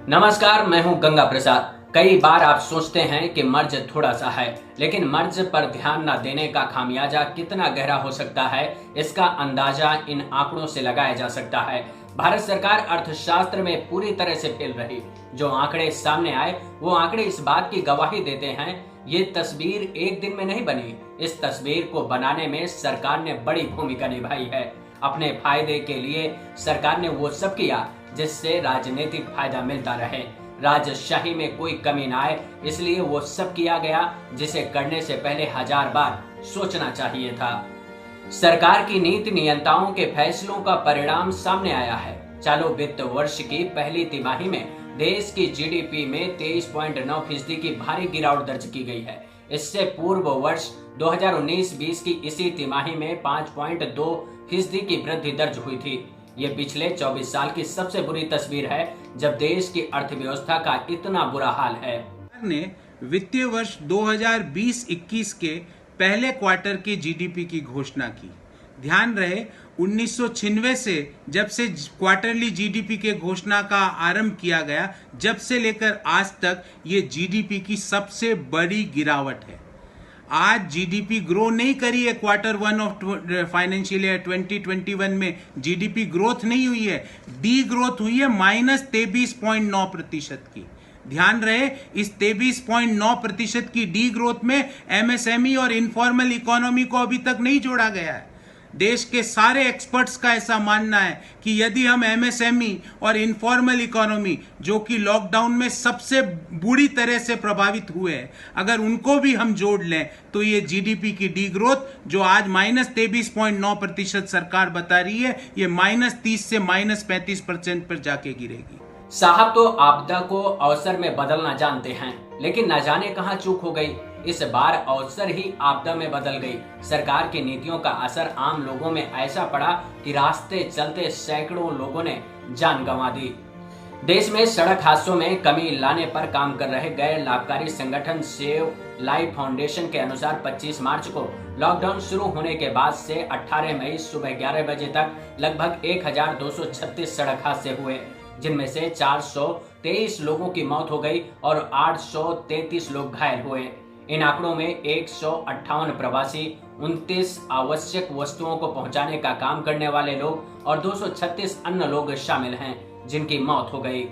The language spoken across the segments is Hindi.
नमस्कार, मैं हूं गंगा प्रसाद। कई बार आप सोचते हैं कि मर्ज थोड़ा सा है, लेकिन मर्ज पर ध्यान न देने का खामियाजा कितना गहरा हो सकता है, इसका अंदाजा इन आंकड़ों से लगाया जा सकता है। भारत सरकार अर्थशास्त्र में पूरी तरह से फेल रही। जो आंकड़े सामने आए वो आंकड़े इस बात की गवाही देते हैं ये तस्वीर एक दिन में नहीं बनी। इस तस्वीर को बनाने में सरकार ने बड़ी भूमिका निभाई है। अपने फायदे के लिए सरकार ने वो सब किया जिससे राजनीतिक फायदा मिलता रहे, राजशाही में कोई कमी न आए, इसलिए वो सब किया गया जिसे करने से पहले 1000 बार सोचना चाहिए था। सरकार की नीति नियंताओं के फैसलों का परिणाम सामने आया है। चालू वित्त वर्ष की पहली तिमाही में देश की जीडीपी में 23.9% की भारी गिरावट दर्ज की गई है। इससे पूर्व वर्ष 2019-20 की इसी तिमाही में 5.2% की वृद्धि दर्ज हुई थी। ये पिछले 24 साल की सबसे बुरी तस्वीर है जब देश की अर्थव्यवस्था का इतना बुरा हाल है। सरकार ने वित्तीय वर्ष 2020-21 के पहले क्वार्टर की जीडीपी की घोषणा की। ध्यान रहे 1996 से जब से क्वार्टरली जीडीपी के घोषणा का आरंभ किया गया, जब से लेकर आज तक ये जीडीपी की सबसे बड़ी गिरावट है। आज जीडीपी ग्रो नहीं करी है। क्वार्टर 1 ऑफ फाइनेंशियल ईयर 2021 में जीडीपी ग्रोथ नहीं हुई है, डी ग्रोथ हुई है -23.9% की। ध्यान रहे इस 23.9% की डी ग्रोथ में एमएसएमई और इनफॉर्मल इकोनॉमी को अभी तक नहीं जोड़ा गया है। देश के सारे एक्सपर्ट्स का ऐसा मानना है कि यदि हम एमएसएमई और इनफॉर्मल इकोनॉमी, जो कि लॉकडाउन में सबसे बुरी तरह से प्रभावित हुए हैं, अगर उनको भी हम जोड़ लें तो ये जीडीपी की डी ग्रोथ जो आज -23.9% सरकार बता रही है, ये -30 से -35% पर जाके गिरेगी। साहब तो आपदा को अवसर में बदलना जानते हैं, लेकिन न जाने कहां चूक हो गई। इस बार अवसर ही आपदा में बदल गई। सरकार की नीतियों का असर आम लोगों में ऐसा पड़ा कि रास्ते चलते सैकड़ों लोगों ने जान गंवा दी। देश में सड़क हादसों में कमी लाने पर काम कर रहे गैर लाभकारी संगठन सेव लाइफ फाउंडेशन के अनुसार 25 मार्च को लॉकडाउन शुरू होने के बाद से 18 मई सुबह 11 बजे तक लगभग 1236 सड़क हादसे हुए, जिनमें से 423 लोगों की मौत हो गई और 833 लोग घायल हुए। इन आंकड़ों में 158 प्रवासी, 29 आवश्यक वस्तुओं को पहुंचाने का काम करने वाले लोग और 236 अन्य लोग शामिल हैं जिनकी मौत हो गई।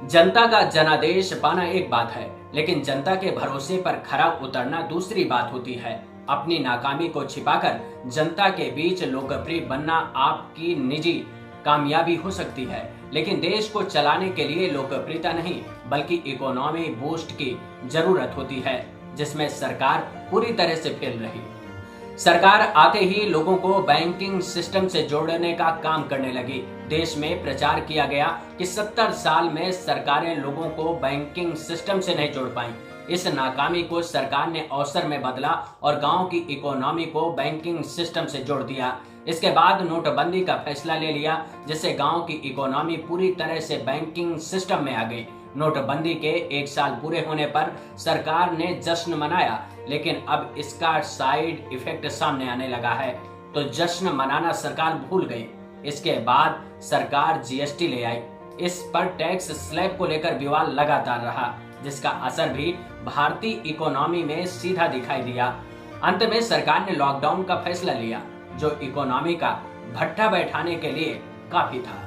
जनता का जनादेश पाना एक बात है, लेकिन जनता के भरोसे पर खरा उतरना दूसरी बात होती है। अपनी नाकामी को छिपाकर जनता के बीच लोकप्रिय बनना आपकी निजी कामयाबी हो सकती है, लेकिन देश को चलाने के लिए लोकप्रियता नहीं बल्कि इकोनॉमी बूस्ट की जरूरत होती है, जिसमें सरकार पूरी तरह से फेल रही। सरकार आते ही लोगों को बैंकिंग सिस्टम से जोड़ने का काम करने लगी। देश में प्रचार किया गया कि 70 साल में सरकारें लोगों को बैंकिंग सिस्टम से नहीं जोड़ पाई। इस नाकामी को सरकार ने अवसर में बदला और गांव की इकोनॉमी को बैंकिंग सिस्टम से जोड़ दिया। इसके बाद नोटबंदी का फैसला ले लिया, जिससे गांव की इकोनॉमी पूरी तरह से बैंकिंग सिस्टम में आ गई। नोटबंदी के 1 साल पूरे होने पर सरकार ने जश्न मनाया, लेकिन अब इसका साइड इफेक्ट सामने आने लगा है, तो जश्न मनाना सरकार भूल गई। इसके बाद सरकार जीएसटी ले आई। इस पर टैक्स स्लैब को लेकर विवाद लगातार रहा, जिसका असर भी भारतीय इकोनॉमी में सीधा दिखाई दिया। अंत में सरकार ने लॉकडाउन का फैसला लिया, जो इकोनॉमी का भट्ठा बैठाने के लिए काफी था।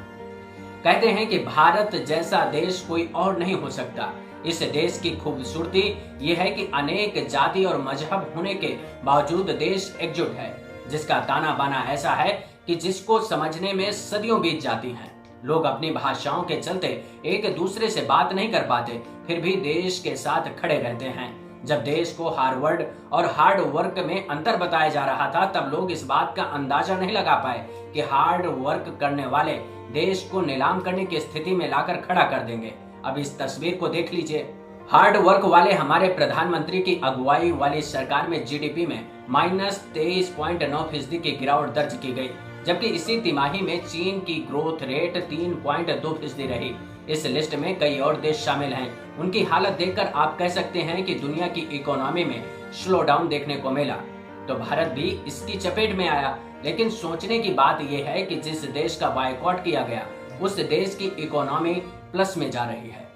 कहते हैं कि भारत जैसा देश कोई और नहीं हो सकता। इस देश की खूबसूरती यह है कि अनेक जाति और मजहब होने के बावजूद देश एकजुट है, जिसका ताना बाना ऐसा है कि जिसको समझने में सदियों बीत जाती हैं। लोग अपनी भाषाओं के चलते एक दूसरे से बात नहीं कर पाते, फिर भी देश के साथ खड़े रहते हैं। जब देश को हार्वर्ड और हार्ड वर्क में अंतर बताया जा रहा था, तब लोग इस बात का अंदाजा नहीं लगा पाए कि हार्ड वर्क करने वाले देश को नीलाम करने की स्थिति में लाकर खड़ा कर देंगे। अब इस तस्वीर को देख लीजिए। हार्ड वर्क वाले हमारे प्रधानमंत्री की अगुवाई वाली सरकार में जीडीपी में -23.9% की गिरावट दर्ज की गई, जबकि इसी तिमाही में चीन की ग्रोथ रेट 3.2% रही। इस लिस्ट में कई और देश शामिल हैं। उनकी हालत देखकर आप कह सकते हैं कि दुनिया की इकोनॉमी में स्लो डाउन देखने को मिला, तो भारत भी इसकी चपेट में आया। लेकिन सोचने की बात यह है कि जिस देश का बायकॉट किया गया, उस देश की इकोनॉमी प्लस में जा रही है।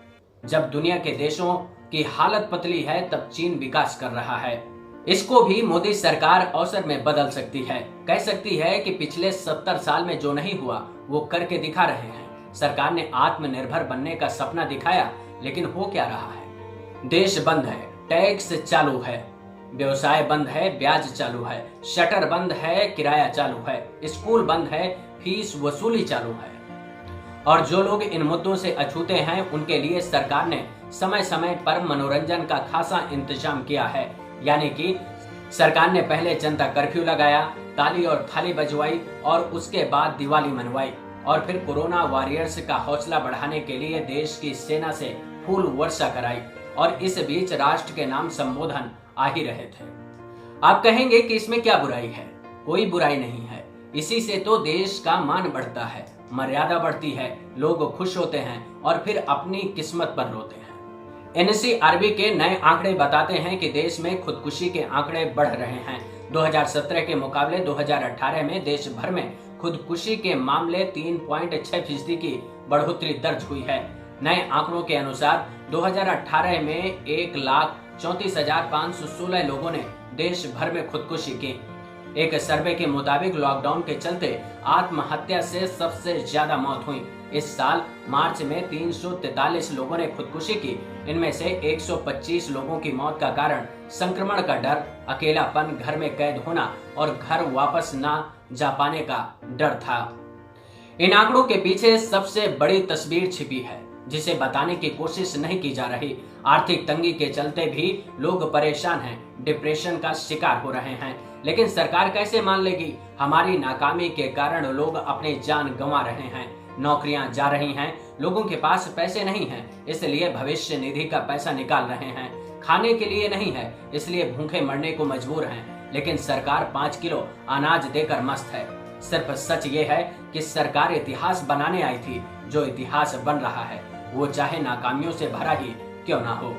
जब दुनिया के देशों की हालत पतली है तब चीन विकास कर रहा है। इसको भी मोदी सरकार अवसर में बदल सकती है। कह सकती है कि पिछले 70 साल में जो नहीं हुआ वो करके दिखा रहे हैं। सरकार ने आत्मनिर्भर बनने का सपना दिखाया, लेकिन हो क्या रहा है? देश बंद है, टैक्स चालू है, व्यवसाय बंद है, ब्याज चालू है, शटर बंद है, किराया चालू है, स्कूल बंद है, फीस वसूली चालू है। और जो लोग इन मुद्दों से अछूते हैं उनके लिए सरकार ने समय समय पर मनोरंजन का खासा इंतजाम किया है। यानी कि सरकार ने पहले जनता कर्फ्यू लगाया, ताली और थाली बजवाई और उसके बाद दिवाली मनवाई, और फिर कोरोना वॉरियर्स का हौसला बढ़ाने के लिए देश की सेना से फूल वर्षा कराई, और इस बीच राष्ट्र के नाम संबोधन आ ही रहे थे। आप कहेंगे कि इसमें क्या बुराई है? कोई बुराई नहीं है। इसी से तो देश का मान बढ़ता है, मर्यादा बढ़ती है, लोग खुश होते हैं और फिर अपनी किस्मत पर रोते हैं। एनसीआरबी के नए आंकड़े बताते हैं कि देश में खुदकुशी के आंकड़े बढ़ रहे हैं। 2017 के मुकाबले 2018 में देश भर में खुदकुशी के मामले 3.6% की बढ़ोतरी दर्ज हुई है। नए आंकड़ों के अनुसार 2018 में 1,34,516 लोगों ने देश भर में खुदकुशी की। एक सर्वे के मुताबिक लॉकडाउन के चलते आत्महत्या से सबसे ज्यादा मौत हुई। इस साल मार्च में 343 लोगों ने खुदकुशी की। इनमें से 125 लोगों की मौत का कारण संक्रमण का डर, अकेलापन, घर में कैद होना और घर वापस ना जा पाने का डर था। इन आंकड़ों के पीछे सबसे बड़ी तस्वीर छिपी है, जिसे बताने की कोशिश नहीं की जा रही। आर्थिक तंगी के चलते भी लोग परेशान हैं, डिप्रेशन का शिकार हो रहे हैं। लेकिन सरकार कैसे मान लेगी? हमारी नाकामी के कारण लोग अपनी जान गंवा रहे हैं, नौकरियां जा रही हैं, लोगों के पास पैसे नहीं हैं, इसलिए भविष्य निधि का पैसा निकाल रहे हैं। खाने के लिए नहीं है, इसलिए भूखे मरने को मजबूर हैं। लेकिन सरकार 5 किलो अनाज देकर मस्त है। सिर्फ सच ये है कि सरकार इतिहास बनाने आई थी। जो इतिहास बन रहा है वो चाहे नाकामियों से भरा ही क्यों ना हो।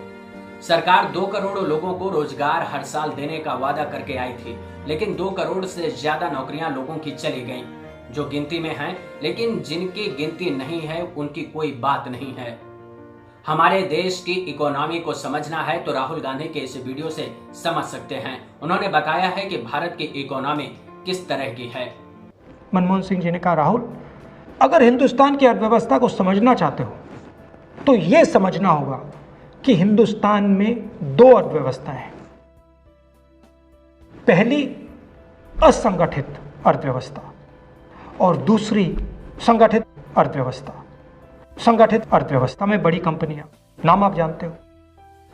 सरकार 2 करोड़ लोगों को रोजगार हर साल देने का वादा करके आई थी, लेकिन 2 करोड़ से ज्यादा नौकरियां लोगों की चली गईं, जो गिनती में हैं, लेकिन जिनकी गिनती नहीं है उनकी कोई बात नहीं है। हमारे देश की इकोनॉमी को समझना है तो राहुल गांधी के इस वीडियो से समझ सकते हैं। उन्होंने बताया है कि भारत की इकोनॉमी किस तरह की है। मनमोहन सिंह जी ने कहा, राहुल, अगर हिंदुस्तान की अर्थव्यवस्था को समझना चाहते हो तो यह समझना होगा कि हिंदुस्तान में 2 अर्थव्यवस्थाएं हैं। पहली असंगठित अर्थव्यवस्था और दूसरी संगठित अर्थव्यवस्था। संगठित अर्थव्यवस्था में बड़ी कंपनियां, नाम आप जानते हो।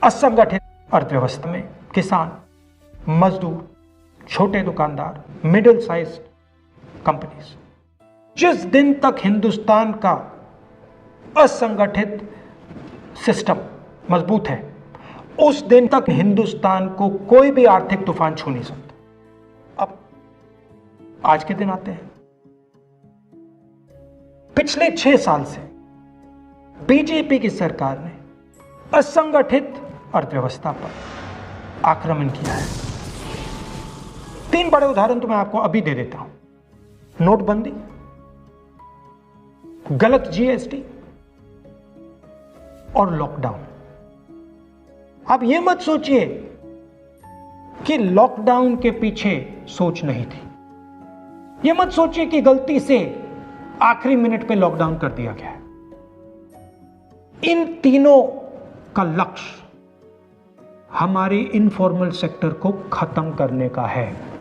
असंगठित अर्थव्यवस्था में किसान, मजदूर, छोटे दुकानदार, मिडिल साइज कंपनीज। जिस दिन तक हिंदुस्तान का असंगठित सिस्टम मजबूत है, उस दिन तक हिंदुस्तान को कोई भी आर्थिक तूफान छू नहीं सकता। अब आज के दिन आते हैं। पिछले 6 साल से बीजेपी की सरकार ने असंगठित अर्थव्यवस्था पर आक्रमण किया है। 3 बड़े उदाहरण तो मैं आपको अभी दे देता हूं। नोटबंदी, गलत जीएसटी और लॉकडाउन। आप यह मत सोचिए कि लॉकडाउन के पीछे सोच नहीं थी। यह मत सोचिए कि गलती से आखिरी मिनट पे लॉकडाउन कर दिया गया है। इन तीनों का लक्ष्य हमारे इनफॉर्मल सेक्टर को खत्म करने का है।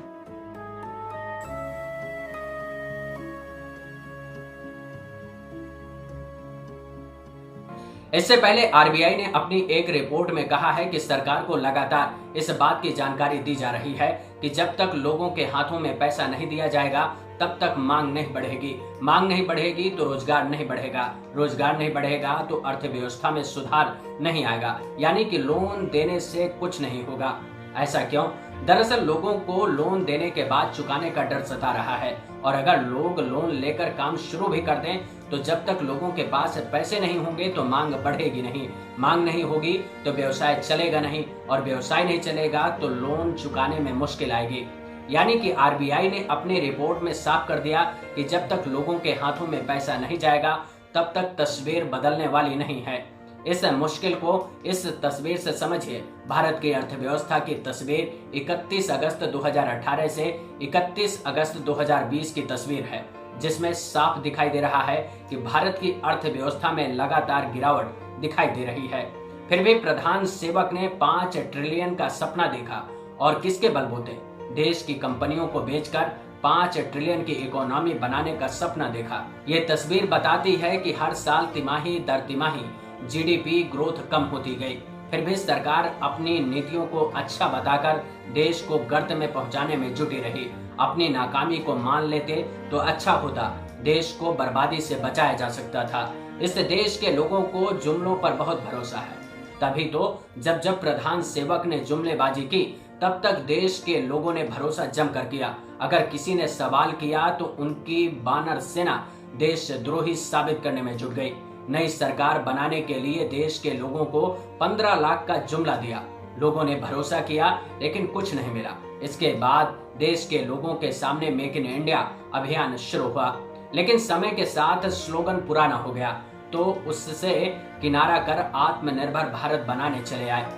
इससे पहले आरबीआई ने अपनी एक रिपोर्ट में कहा है कि सरकार को लगातार इस बात की जानकारी दी जा रही है कि जब तक लोगों के हाथों में पैसा नहीं दिया जाएगा तब तक मांग नहीं बढ़ेगी। मांग नहीं बढ़ेगी तो रोजगार नहीं बढ़ेगा। रोजगार नहीं बढ़ेगा तो अर्थव्यवस्था में सुधार नहीं आएगा, यानी कि लोन देने से कुछ नहीं होगा। ऐसा क्यों? दरअसल लोगों को लोन देने के बाद चुकाने का डर सता रहा है, और अगर लोग लोन लेकर काम शुरू भी कर दें तो जब तक लोगों के पास पैसे नहीं होंगे तो मांग बढ़ेगी नहीं। मांग नहीं होगी तो व्यवसाय चलेगा नहीं, और व्यवसाय नहीं चलेगा तो लोन चुकाने में मुश्किल आएगी। यानी कि आरबीआई ने अपनी रिपोर्ट में साफ कर दिया कि जब तक लोगों के हाथों में पैसा नहीं जाएगा तब तक तस्वीर बदलने वाली नहीं है। इस मुश्किल को इस तस्वीर से समझिए। भारत की अर्थव्यवस्था की तस्वीर 31 अगस्त 2018 से 31 अगस्त 2020 की तस्वीर है, जिसमें साफ दिखाई दे रहा है कि भारत की अर्थव्यवस्था में लगातार गिरावट दिखाई दे रही है। फिर भी प्रधान सेवक ने 5 ट्रिलियन का सपना देखा और किसके बलबूते? देश की कंपनियों को बेचकर 5 ट्रिलियन की इकोनॉमी बनाने का सपना देखा। ये तस्वीर बताती है कि हर साल तिमाही दर तिमाही जीडीपी ग्रोथ कम होती गई। फिर भी सरकार अपनी नीतियों को अच्छा बताकर देश को गर्त में पहुंचाने में जुटी रही। अपनी नाकामी को मान लेते तो अच्छा होता, देश को बर्बादी से बचाया जा सकता था। इस देश के लोगों को जुमलों पर बहुत भरोसा है, तभी तो जब जब प्रधान सेवक ने जुमलेबाजी की तब तक देश के लोगों ने भरोसा जमकर किया। अगर किसी ने सवाल किया तो उनकी वानर सेना देशद्रोही साबित करने में जुट गई। नई सरकार बनाने के लिए देश के लोगों को 15 लाख का जुमला दिया। लोगों ने भरोसा किया लेकिन कुछ नहीं मिला। इसके बाद देश के लोगों के सामने मेक इन इंडिया अभियान शुरू हुआ, लेकिन समय के साथ स्लोगन पुराना हो गया तो उससे किनारा कर आत्मनिर्भर भारत बनाने चले आए।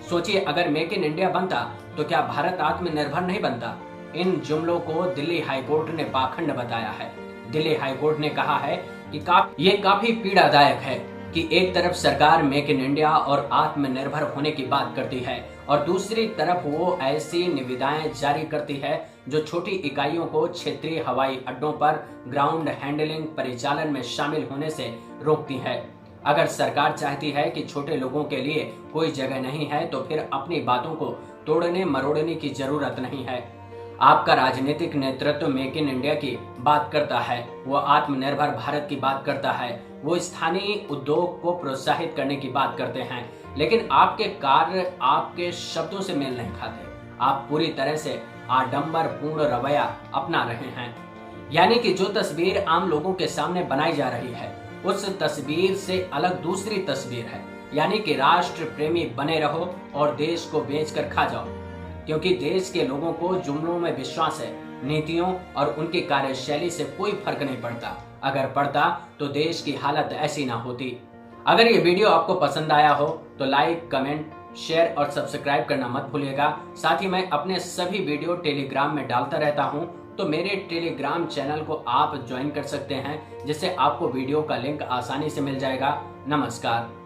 सोचिए, अगर मेक इन इंडिया बनता तो क्या भारत आत्मनिर्भर नहीं बनता? इन जुमलों को दिल्ली हाईकोर्ट ने पाखंड बताया है। दिल्ली हाईकोर्ट ने कहा है कि ये काफी पीड़ादायक है कि एक तरफ सरकार मेक इन इंडिया और आत्मनिर्भर होने की बात करती है और दूसरी तरफ वो ऐसी निविदाएं जारी करती है जो छोटी इकाइयों को क्षेत्रीय हवाई अड्डों पर ग्राउंड हैंडलिंग परिचालन में शामिल होने से रोकती है। अगर सरकार चाहती है कि छोटे लोगों के लिए कोई जगह नहीं है तो फिर अपनी बातों को तोड़ने मरोड़ने की जरूरत नहीं है। आपका राजनीतिक नेतृत्व मेक इन इंडिया की बात करता है, वो आत्मनिर्भर भारत की बात करता है, वो स्थानीय उद्योग को प्रोत्साहित करने की बात करते हैं, लेकिन आपके कार्य आपके शब्दों से मेल नहीं खाते। आप पूरी तरह से आडंबर पूर्ण रवैया अपना रहे हैं। यानी कि जो तस्वीर आम लोगों के सामने बनाई जा रही है उस तस्वीर से अलग दूसरी तस्वीर है, यानी कि राष्ट्र प्रेमी बने रहो और देश को बेचकर खा जाओ, क्योंकि देश के लोगों को जुमलों में विश्वास है। नीतियों और उनकी कार्यशैली से कोई फर्क नहीं पड़ता। अगर पड़ता तो देश की हालत ऐसी ना होती। अगर ये वीडियो आपको पसंद आया हो तो लाइक, कमेंट, शेयर और सब्सक्राइब करना मत भूलिएगा। साथ ही मैं अपने सभी वीडियो टेलीग्राम में डालता रहता हूँ, तो मेरे टेलीग्राम चैनल को आप ज्वाइन कर सकते हैं, जिससे आपको वीडियो का लिंक आसानी से मिल जाएगा। नमस्कार।